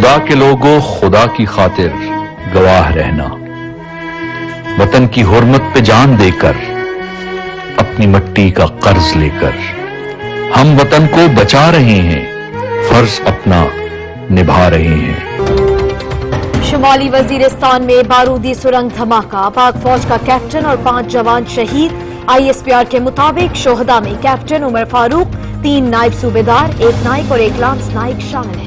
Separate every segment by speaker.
Speaker 1: خدا کے لوگوں خدا کی خاطر گواہ رہنا، وطن کی حرمت پہ جان دے کر، اپنی مٹی کا قرض لے کر ہم وطن کو بچا رہے ہیں، فرض اپنا نبھا رہے ہیں۔
Speaker 2: شمالی وزیرستان میں بارودی سرنگ دھماکہ، پاک فوج کا کیپٹن اور 5 جوان شہید۔ ISPR کے مطابق شہداء میں کیپٹن عمر فاروق، 3 نائب صوبیدار، 1 نائک اور 1 لانس نائک شامل ہیں۔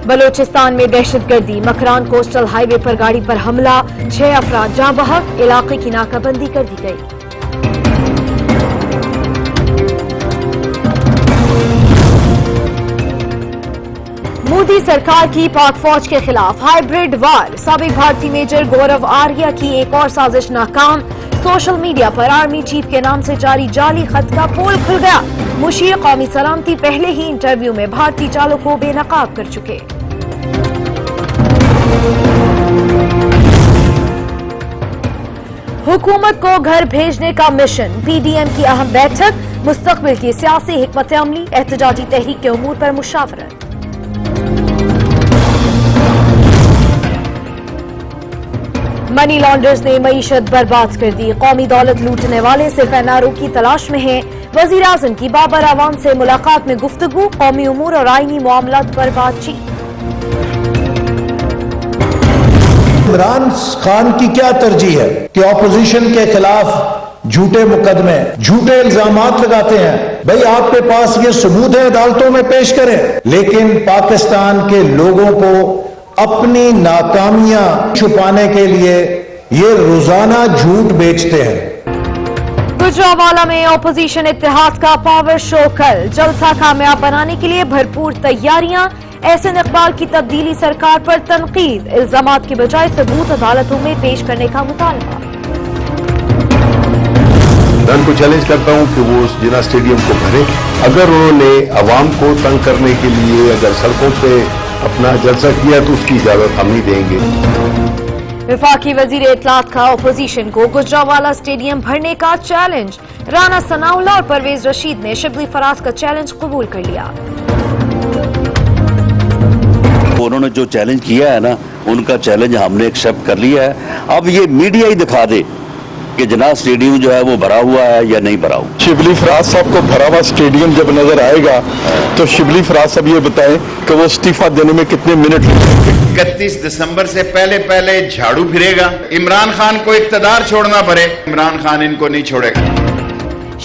Speaker 2: بلوچستان میں دہشت گردی، مکران کوسٹل ہائی وے پر گاڑی پر حملہ، 6 افراد جاں بحق، علاقے کی ناکہ بندی کر دی گئی۔ مودی سرکار کی پاک فوج کے خلاف ہائیبریڈ وار، سابق بھارتی میجر گورو آریہ کی ایک اور سازش ناکام۔ سوشل میڈیا پر آرمی چیف کے نام سے جاری جعلی خط کا پول کھل گیا۔ مشیر قومی سلامتی پہلے ہی انٹرویو میں بھارتی چالوں کو بے نقاب کر چکے۔ حکومت کو گھر بھیجنے کا مشن، PDM کی اہم بیٹھک، مستقبل کی سیاسی حکمت عملی، احتجاجی تحریک کے امور پر مشاورت۔ منی لانڈرز نے معیشت برباد کر دی، قومی دولت لوٹنے والے صرف NRO کی تلاش میں ہیں۔ وزیر اعظم کی بابر اعوان سے ملاقات میں گفتگو، قومی امور اور آئینی معاملات پر بات چیت۔
Speaker 3: عمران خان کی کیا ترجیح ہے کہ اپوزیشن کے خلاف جھوٹے مقدمے، جھوٹے الزامات لگاتے ہیں؟ بھئی آپ کے پاس یہ ثبوت ہے، عدالتوں میں پیش کریں، لیکن پاکستان کے لوگوں کو اپنی ناکامیاں چھپانے کے لیے یہ روزانہ جھوٹ بیچتے ہیں۔
Speaker 2: گجرانوالہ میں اپوزیشن اتحاد کا پاور شو کل، جلسہ کامیاب بنانے کے لیے بھرپور تیاریاں۔ احسن اقبال کی تبدیلی سرکار پر تنقید، الزامات کے بجائے ثبوت عدالتوں میں پیش کرنے کا مطالبہ۔
Speaker 4: میں ان کو چیلنج کرتا ہوں کہ وہ اس جنا اسٹیڈیم کو بھرے۔ اگر انہوں نے عوام کو تنگ کرنے کے لیے اگر سڑکوں پہ اپنا جلسہ کیا تو اس کی اجازت ہم نہیں دیں گے۔
Speaker 2: وفاقی وزیر اطلاعات کا اپوزیشن کو گجرانوالہ اسٹیڈیم بھرنے کا چیلنج، رانا ثناء اللہ اور پرویز رشید نے شبلی فراز کا چیلنج قبول کر لیا۔
Speaker 5: انہوں نے جو چیلنج کیا ہے نا، ان کا چیلنج ہم نے ایکسپٹ کر لیا ہے۔ اب یہ میڈیا ہی دکھا دے کہ جناح اسٹیڈیم جو ہے وہ بھرا ہوا ہے یا نہیں بھرا ہوا۔
Speaker 6: شبلی فراز صاحب کو بھرا ہوا اسٹیڈیم جب نظر آئے گا تو شبلی فراز صاحب یہ بتائیں کہ وہ استعفیٰ دینے میں کتنے منٹ لگیں گے۔
Speaker 7: 31 دسمبر سے پہلے جھاڑو پھرے گا۔ عمران خان کو اقتدار چھوڑنا پڑے، عمران خان ان کو نہیں چھوڑے گا۔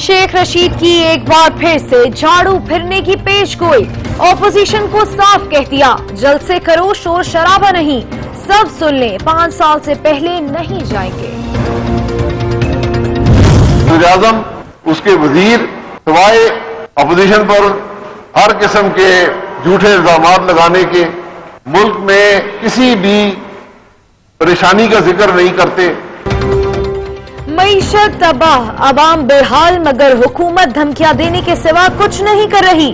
Speaker 2: شیخ رشید کی ایک بار پھر سے جھاڑو پھرنے کی پیش گوئی، اپوزیشن کو صاف کہہ دیا، جلسے کرو شور شرابہ نہیں، سب سن لیں، 5 سال سے پہلے نہیں جائیں گے۔
Speaker 4: وزیر اعظم، اس کے وزیر سوائے اپوزیشن پر ہر قسم کے جھوٹے الزامات لگانے کے ملک میں کسی بھی پریشانی کا ذکر نہیں کرتے۔
Speaker 2: معیشت تباہ، عوام بحال، مگر حکومت دھمکیاں دینے کے سوا کچھ نہیں کر رہی۔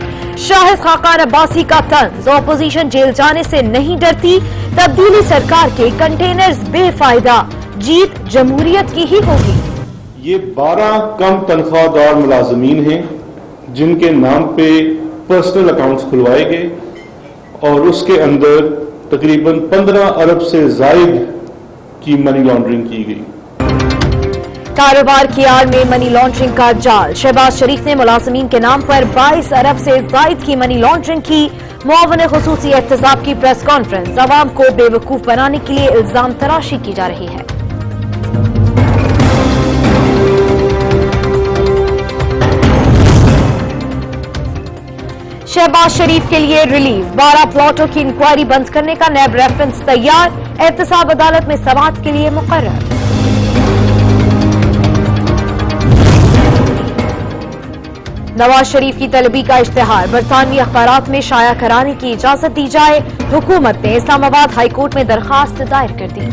Speaker 2: شاہد خاقان عباسی کا طنز، اپوزیشن جیل جانے سے نہیں ڈرتی، تبدیلی سرکار کے کنٹینرز بے فائدہ، جیت جمہوریت کی ہی ہوگی۔
Speaker 8: یہ 12 کم تنخواہ دار ملازمین ہیں جن کے نام پہ پرسنل اکاؤنٹس کھلوائے گئے اور اس کے اندر تقریباً 15 ارب سے زائد کی منی لانڈرنگ کی گئی۔
Speaker 2: کاروبار کی آڑ میں منی لانڈرنگ کا جال، شہباز شریف نے ملازمین کے نام پر 22 ارب سے زائد کی منی لانڈرنگ کی۔ معاون خصوصی احتساب کی پریس کانفرنس، عوام کو بے وقوف بنانے کے لیے الزام تراشی کی جا رہی ہے۔ شہباز شریف کے لیے ریلیف، 12 پلاٹوں کی انکوائری بند کرنے کا نیب ریفرنس تیار، احتساب عدالت میں سماعت کے لیے مقرر۔ نواز شریف کی طلبی کا اشتہار برطانوی اخبارات میں شائع کرانے کی اجازت دی جائے، حکومت نے اسلام آباد ہائی کورٹ میں درخواست دائر کر دی۔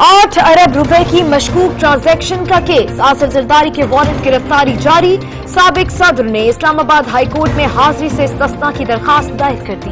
Speaker 2: 8 ارب روپے کی مشکوک ٹرانزیکشن کا کیس، آصف زرداری کے وارنٹ گرفتاری جاری، سابق صدر نے اسلام آباد ہائی کورٹ میں حاضری سے استثناء کی درخواست دائر کر دی۔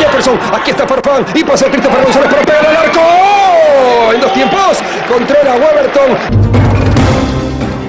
Speaker 9: Jefferson, aquí está Farfán y pasa Christopher González para pegar al arco en 2 tiempos contra Weberton.